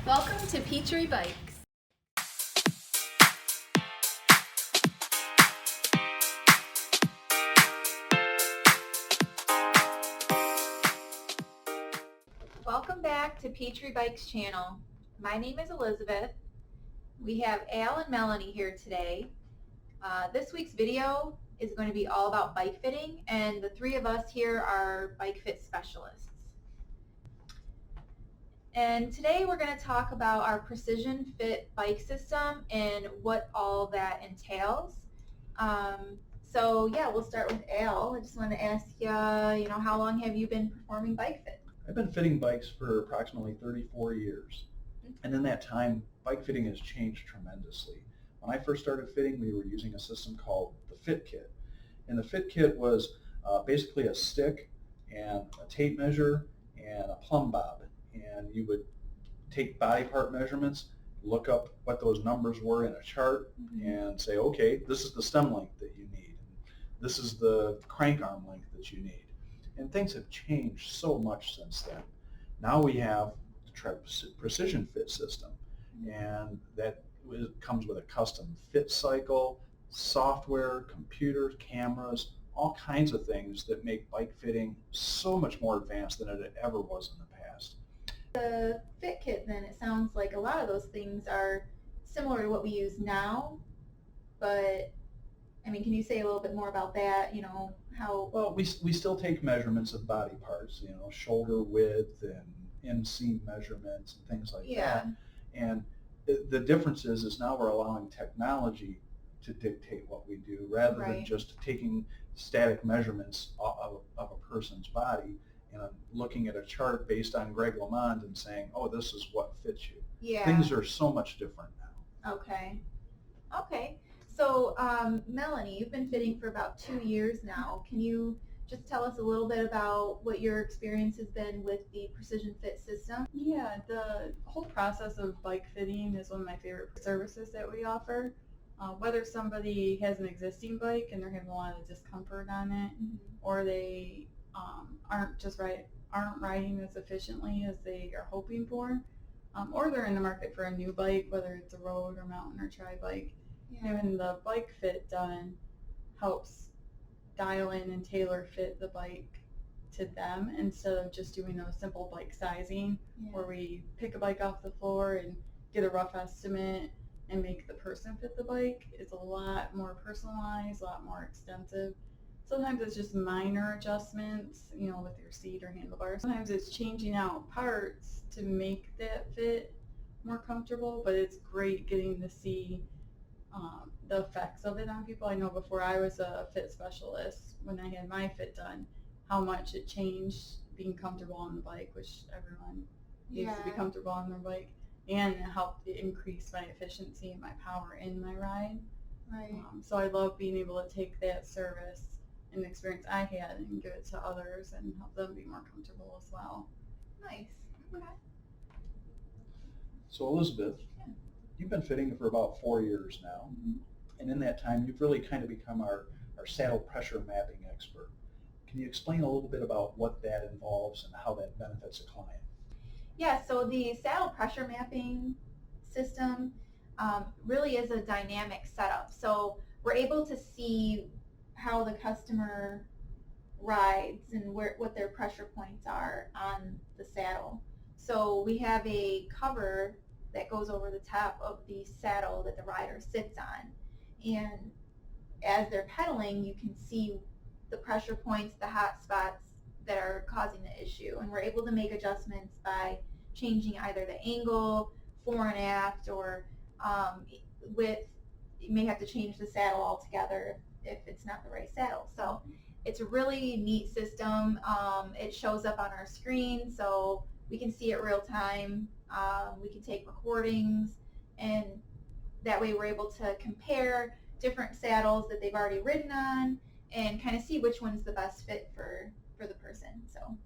Welcome to Petri Bikes. Welcome back to Petri Bikes channel. My name is Elizabeth. We have Al and Melanie here today. This week's video is going to be all about bike fitting, and the three of us here are bike fit specialists. And today we're going to talk about our precision fit bike system and what all that entails. So we'll start with Al. I just want to ask you, how long have you been performing bike fit? I've been fitting bikes for approximately 34 years. And in that time, bike fitting has changed tremendously. When I first started fitting, we were using a system called the Fit Kit. And the Fit Kit was basically a stick and a tape measure and a plumb bob. And you would take body part measurements, look up what those numbers were in a chart, and say, okay, this is the stem length that you need. This is the crank arm length that you need. And things have changed so much since then. Now we have the precision fit system, and that comes with a custom fit cycle, software, computers, cameras, all kinds of things that make bike fitting so much more advanced than it ever was in the past. The Fit Kit, then, it sounds like a lot of those things are similar to what we use now, but can you say a little bit more about that, how? Well, we still take measurements of body parts, shoulder width and inseam measurements and things like that. And the difference is now we're allowing technology to dictate what we do rather than just taking static measurements of a person's body and looking at a chart based on Greg LeMond and saying, oh, this is what fits you. Yeah. Things are so much different now. Okay. So, Melanie, you've been fitting for about 2 years now. Can you just tell us a little bit about what your experience has been with the precision fit system? Yeah, the whole process of bike fitting is one of my favorite services that we offer. Whether somebody has an existing bike and they're having a lot of discomfort on it, or they aren't riding as efficiently as they are hoping for, or they're in the market for a new bike, whether it's a road or mountain or tri bike. Having the bike fit done helps dial in and tailor fit the bike to them instead of just doing a simple bike sizing where we pick a bike off the floor and get a rough estimate and make the person fit the bike. It's a lot more personalized, a lot more extensive. Sometimes it's just minor adjustments, with your seat or handlebars. Sometimes it's changing out parts to make that fit more comfortable, but it's great getting to see the effects of it on people. I know before I was a fit specialist, when I had my fit done, how much it changed being comfortable on the bike, which everyone needs to be comfortable on their bike, and it helped increase my efficiency and my power in my ride. So I love being able to take that service and the experience I had and give it to others and help them be more comfortable as well. Nice. Okay. So Elizabeth, you've been fitting for about 4 years now, and in that time you've really kind of become our saddle pressure mapping expert. Can you explain a little bit about what that involves and how that benefits a client? Yeah, so the saddle pressure mapping system really is a dynamic setup. So we're able to see how the customer rides and what their pressure points are on the saddle. So we have a cover that goes over the top of the saddle that the rider sits on. And as they're pedaling, you can see the pressure points, the hot spots that are causing the issue. And we're able to make adjustments by changing either the angle, fore and aft, or you may have to change the saddle altogether if it's not the right saddle. So it's a really neat system. It shows up on our screen, so we can see it real time. We can take recordings, and that way we're able to compare different saddles that they've already ridden on and kind of see which one's the best fit for the person. So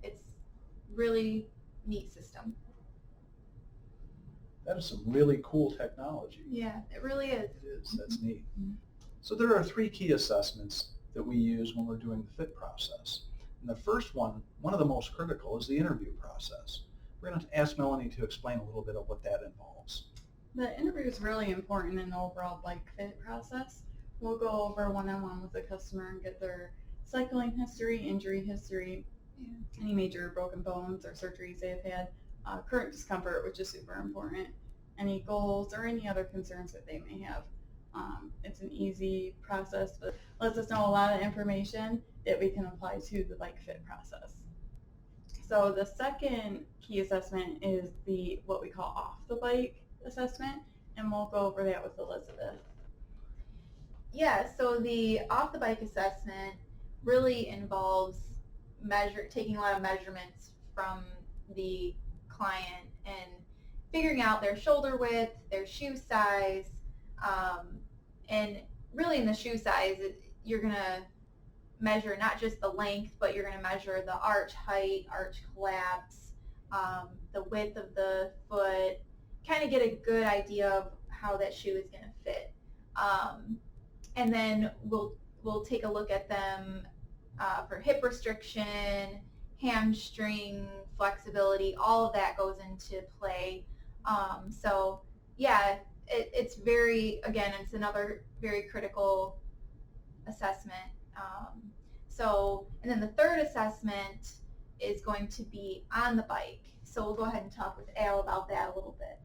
it's really neat system. That is some really cool technology. Yeah, it really is. It is. That's neat. So there are 3 key assessments that we use when we're doing the fit process. And the first one of the most critical, is the interview process. We're going to ask Melanie to explain a little bit of what that involves. The interview is really important in the overall bike fit process. We'll go over one-on-one with the customer and get their cycling history, injury history, any major broken bones or surgeries they've had, current discomfort, which is super important, any goals or any other concerns that they may have. It's an easy process, but lets us know a lot of information that we can apply to the bike fit process. So the second key assessment is what we call off the bike assessment, and we'll go over that with Elizabeth. Yeah, so the off the bike assessment really involves taking a lot of measurements from the client and figuring out their shoulder width, their shoe size, and really in the shoe size, you're going to measure not just the length, but you're going to measure the arch height, arch collapse, the width of the foot, kind of get a good idea of how that shoe is going to fit. And then we'll take a look at them for hip restriction, hamstring flexibility, all of that goes into play. So yeah, it's it's another very critical assessment. And then the third assessment is going to be on the bike. So we'll go ahead and talk with Al about that a little bit.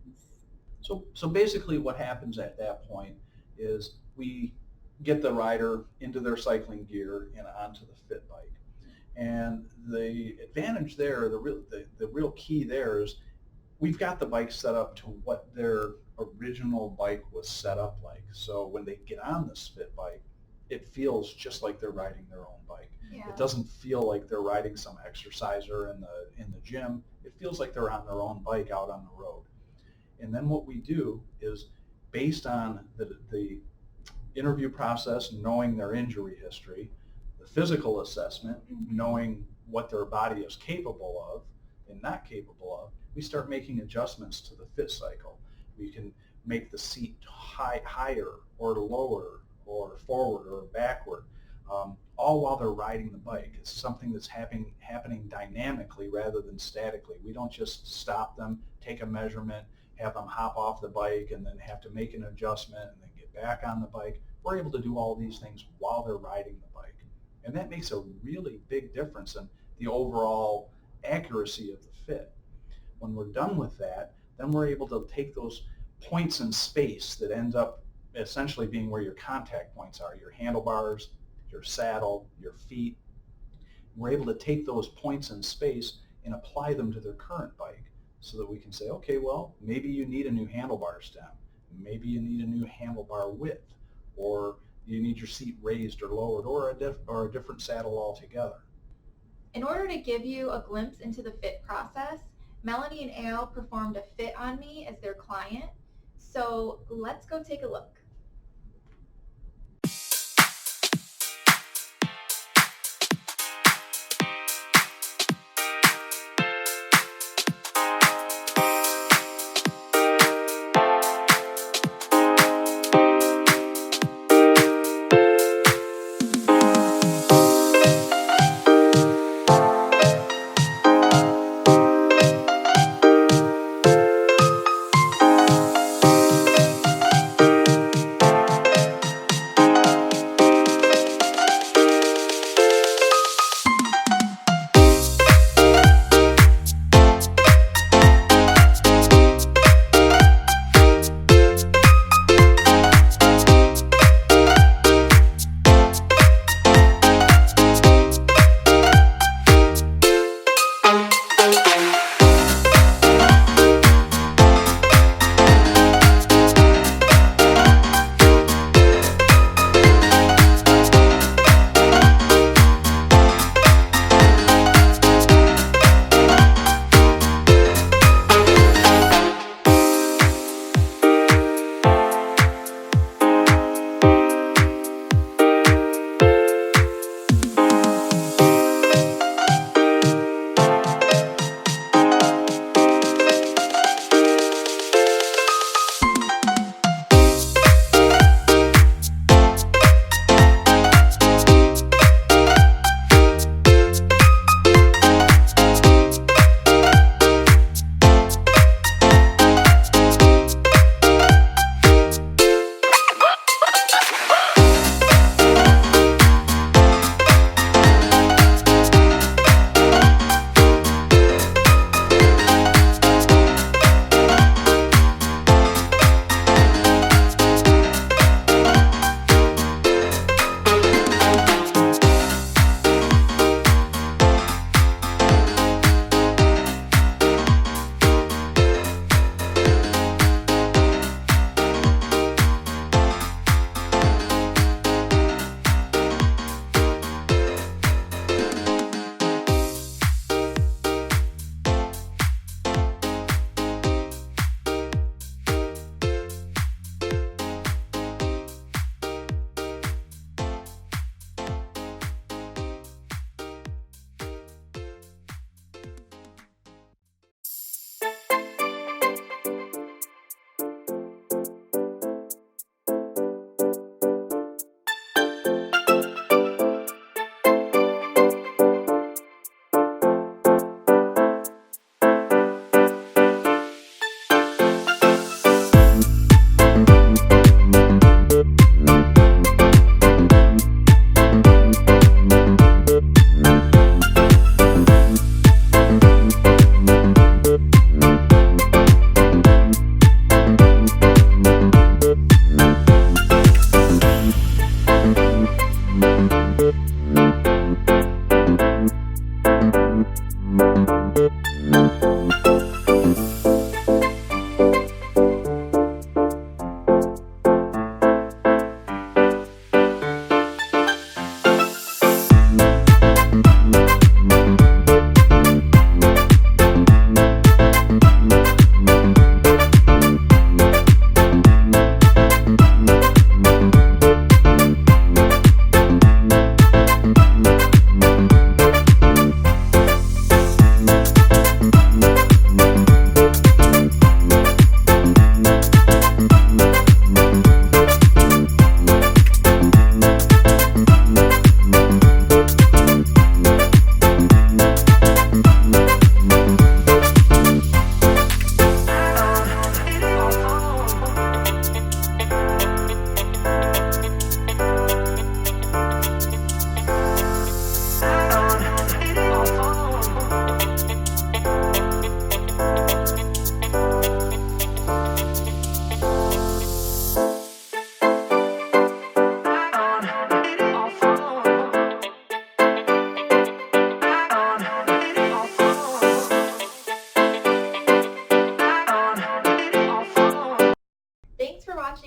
So basically what happens at that point is we get the rider into their cycling gear and onto the fit bike. And the advantage there, the real key there is we've got the bike set up to what their original bike was set up like. So when they get on this fit bike, it feels just like they're riding their own bike. Yeah. It doesn't feel like they're riding some exerciser in the gym. It feels like they're on their own bike out on the road. And then what we do is, based on the interview process, knowing their injury history, the physical assessment, knowing what their body is capable of and not capable of, we start making adjustments to the fit cycle. We can make the seat higher or lower or forward or backward, all while they're riding the bike. It's something that's happening dynamically rather than statically. We don't just stop them, take a measurement, have them hop off the bike and then have to make an adjustment and then get back on the bike. We're able to do all these things while they're riding the bike. And that makes a really big difference in the overall accuracy of the fit. When we're done with that, then we're able to take those points in space that end up essentially being where your contact points are, your handlebars, your saddle, your feet. We're able to take those points in space and apply them to their current bike so that we can say, okay, well, maybe you need a new handlebar stem. Maybe you need a new handlebar width, or you need your seat raised or lowered, or a different saddle altogether. In order to give you a glimpse into the fit process, Melanie and Al performed a fit on me as their client. So let's go take a look.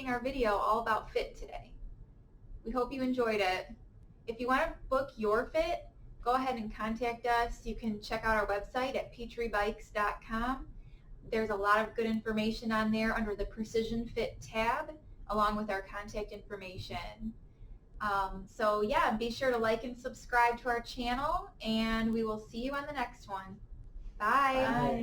watching our video all about fit today. We hope you enjoyed it. If you want to book your fit, go ahead and contact us. You can check out our website at petribikes.com. There's a lot of good information on there under the Precision Fit tab, along with our contact information. So yeah, be sure to like and subscribe to our channel, and we will see you on the next one. Bye. Bye.